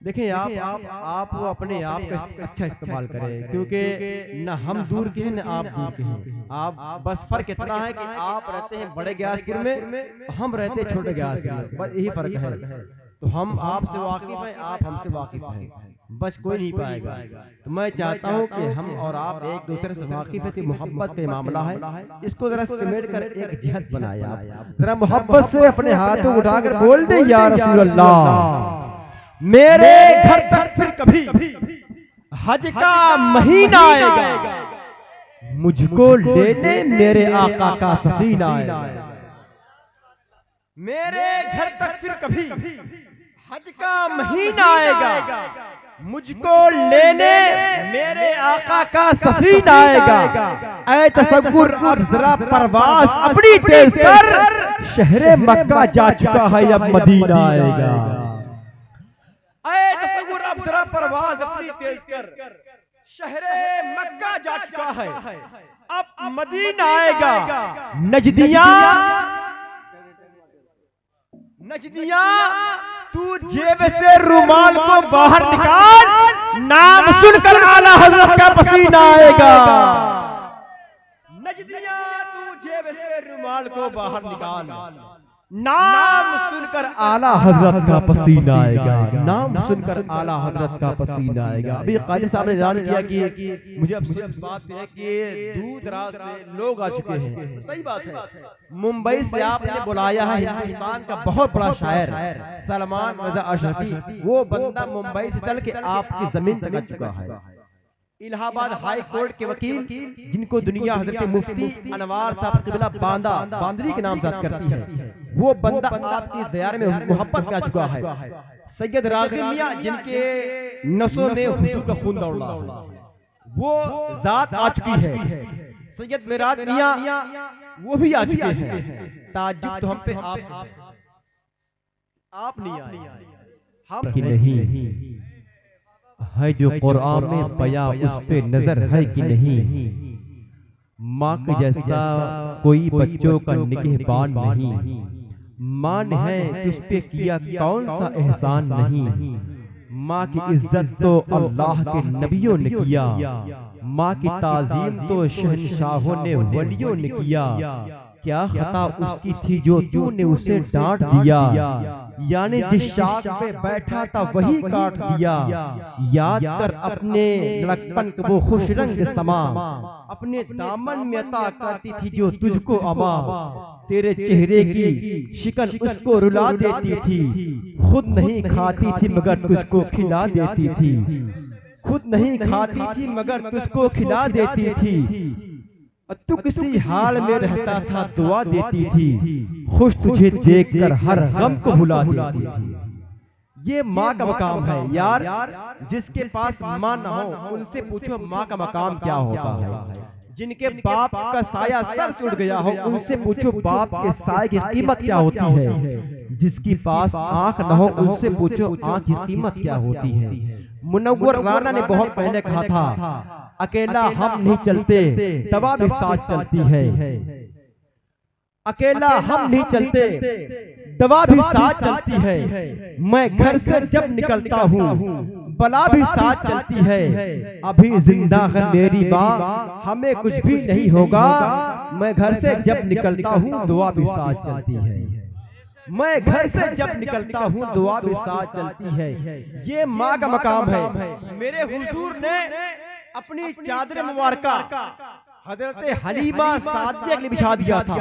देखिए आप वो अपने आप का अच्छा इस्तेमाल करें, क्योंकि न हम दूर के हैं न आप दूर के हैं। आप बस फर्क इतना है कि आप रहते हैं बड़े ग्यासपुर में, हम रहते हैं छोटे ग्यासपुर में, बस यही फर्क है। तो हम आपसे वाकिफ हैं, आप हमसे वाकिफ हैं, बस कोई नहीं पाएगा। तो मैं चाहता हूं कि हम और आप एक दूसरे से वाकिफ है, तो मोहब्बत का मामला है, इसको जरा समेट कर एक जिहद बनाए। आप जरा मोहब्बत से अपने हाथों उठाकर बोल दे, या रसूल अल्लाह, मेरे घर तक फिर कभी हज का महीना आएगा, मुझको लेने मेरे आका का सफीना आएगा। मेरे घर तक फिर कभी हज का महीना आएगा, मुझको लेने मेरे आका का सफीना आएगा। ऐ तसव्वुर अब जरा परवाज़ अपनी तेज कर, शहरे मक्का जा चुका है अब मदीना आएगा। ऐ तसव्वुर अब जरा परवाज़ अपनी तेज कर, शहरे मक्का जा चुका है अब मदीना आएगा। नजदिया तू जेब से रुमाल को बाहर निकाल, नाम सुनकर आला हज़रत का पसीना आएगा। नजदिया तू जेब से रुमाल को बाहर निकाल, नाम सुनकर आला हजरत का पसीना आएगा, नाम सुनकर आला हजरत का पसीना आएगा। अभी काजी साहब ने ऐलान किया कि मुझे अफसोस इस बात पे है कि दूर दराज से लोग आ चुके हैं। सही बात है, मुंबई से आपने बुलाया है हिंदुस्तान का बहुत बड़ा शायर सलमान रजा अशरफी, वो बंदा मुंबई से चल के आपकी जमीन तक आ चुका है। इलाहाबाद हाई कोर्ट के वकील, जिनको दुनिया हजरत मुफ्ती अनवार साहब किबला बांदरी के नाम से याद करती है, वो बंदा आपकी दयार में मोहब्बत में आ चुका है। सैयद राग़िब मियां, जिनके नसों में हुजूर का खून दौड़ रहा है, वो जात आ चुकी है। सैयद मेराज मियां, वो भी आ चुके हैं। ताज्जुब तो हम पे आप नहीं आए, हम की नहीं है जो कुरान में बया, उस पे नजर है कि नहीं। माँ के जैसा कोई बच्चों का निगहबान नहीं, मान है तुझ पे किया कौन सा एहसान नहीं। माँ की इज्जत तो अल्लाह के नबियों ने किया, माँ की ताजीम तो शहंशाहों ने वलियों ने किया। क्या खता उसकी थी जो तूने उसे डांट दिया, यानी जिस शाख पे बैठा था वही काट दिया। याद कर अपने लड़कपन को वो खुश रंग समा, अपने दामन में अता करती थी जो तुझको अमा। तेरे चेहरे की शिकन उसको रुला देती थी, खुद नहीं खाती थी मगर तुझको खिला देती थी। खुद नहीं खाती थी मगर तुझको खिला देती थी। तू किसी हाल में रहता था दुआ देती थी, खुश तुझे देखकर हर गम को भुला देती थी। ये माँ का मकाम है यार, जिसके पास माँ न हो उनसे पूछो माँ का मकाम क्या होता है। जिनके बाप का साया सर से उड़ गया हो उनसे पूछो बाप के साये की कीमत क्या होती है। जिसकी पास आंख न हो उनसे पूछो आंख की कीमत क्या होती है। मुनव्वर राना ने बहुत पहले कहा था, अकेला हम नहीं चलते दवा भी साथ चलती है। अकेला हम नहीं चलते दवा भी साथ चलती है। मैं घर से जब निकलता हूँ बला भी साथ चलती है। अभी जिंदा है मेरी माँ, हमें कुछ भी नहीं होगा। मैं घर से जब निकलता हूँ दुआ भी साथ चलती है। मैं घर से जब निकलता हूँ दुआ भी साथ चलती है। ये माँ का मकाम है। मेरे हुजूर ने अपनी चादर मुबारका हजरत हलीमा सादिया के लिए बिछा दिया था।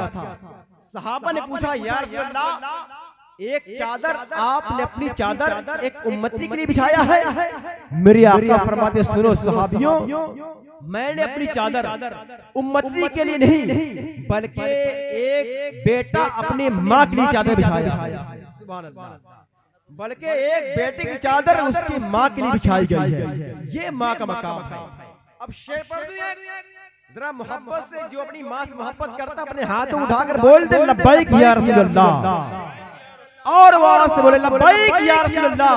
सहाबा ने पूछा, या रसूल अल्लाह, एक चादर आपने अपनी चादर एक उम्मती के लिए बिछाया है? मेरे आका फरमाते, सुनो सहाबियों, मैंने अपनी चादर उम्मती के लिए नहीं बल्कि एक बेटा अपनी माँ के लिए चादर बिछाया है। सुभान अल्लाह। बल्कि एक बेटे की चादर उसकी माँ के लिए बिछाई गई है। ये माँ का मकाम है। अब शेर पढ़ दूं जरा मोहब्बत से, जो अपनी माँ से मोहब्बत करता अपने हाथों उठाकर बोल दे लब्बैक या रसूल अल्लाह, और वो आवाज से बोले लब्बैक या रसूल अल्लाह।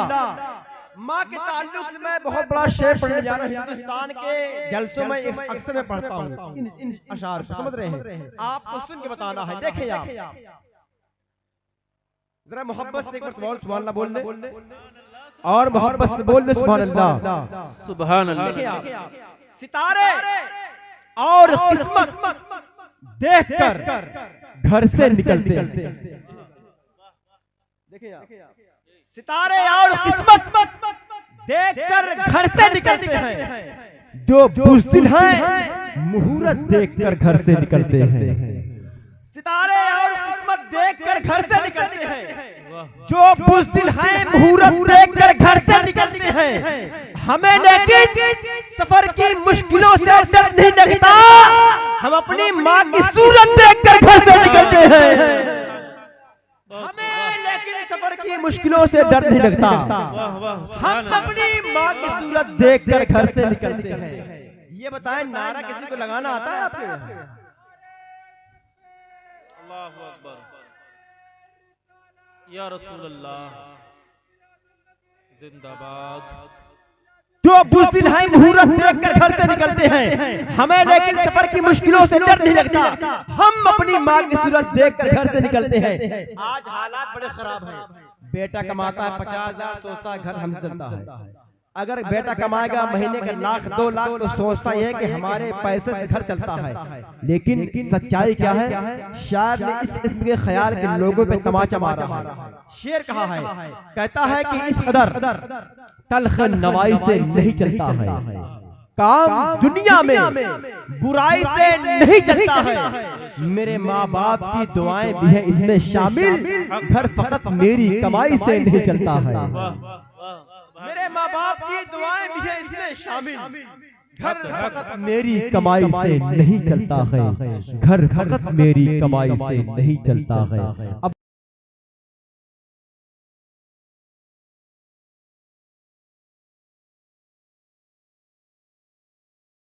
माँ के ताल्लुक से मैं बहुत बड़ा शेर पढ़ने जा रहा हूँ। हिंदुस्तान के जलसों में अक्सर मैं पढ़ता हूँ इन अशार को, समझ रहे हैं? आपको सुन के बताना है। देखें आप जरा मोहब्बत से एक बार सुभान अल्लाह बोल दे। और मोहब्बत से बोल दे सुभान अल्लाह। सुभान अल्लाह। देखिए आप, सितारे और किस्मत देखकर घर से निकलते हैं। देखिए आप, सितारे और किस्मत देखकर घर से निकलते हैं। जो बुज़दिल हैं मुहूर्त देखकर घर से निकलते हैं। सितारे और किस्मत देखकर घर से निकलते हैं। जो बुज़दिल हैं मुहूर्त देखकर घर से निकलते हैं। हमें लेकिन सफर की मुश्किलों से डर नहीं लगता, हम अपनी माँ की सूरत देखकर घर से निकलते हैं। हमें लेकिन सफर की मुश्किलों से डर नहीं लगता, हम अपनी माँ की सूरत देखकर घर से निकलते हैं। ये बताएं, नारा किसी को लगाना आता है आपके यहाँ? अल्लाहु अकबर, या रसूल अल्लाह, जिंदाबाद। जो बुज़दिल हैं मुहूर्त देखकर घर से निकलते हैं। हमें लेकिन सफर की मुश्किलों से डर नहीं लगता, हम अपनी माँ की सूरत देखकर घर से निकलते हैं। आज हालात बड़े खराब हैं। बेटा कमाता है 50,000, सोचता है घर हमसे चलता है। अगर बेटा कमाएगा महीने का 1,00,000 2 लाख तो सोचता है कि हमारे पैसे से घर चलता है। लेकिन सच्चाई क्या है? शायद ने इस किस्म के ख्याल के लोगों पे तमाचा मारा है। शेर कहा है, कहता है कि इस कदर तल्ख नवाई से नहीं चलता है, काम दुनिया में बुराई से नहीं चलता है। मेरे माँ बाप की दुआएं भी है इसमें शामिल, घर फकत मेरी कमाई से नहीं चलता है। मेरे माँ बाप की दुआएं भी है इसमें शामिल, घर फकत मेरी कमाई से नहीं चलता है। घर फकत मेरी कमाई से नहीं चलता है।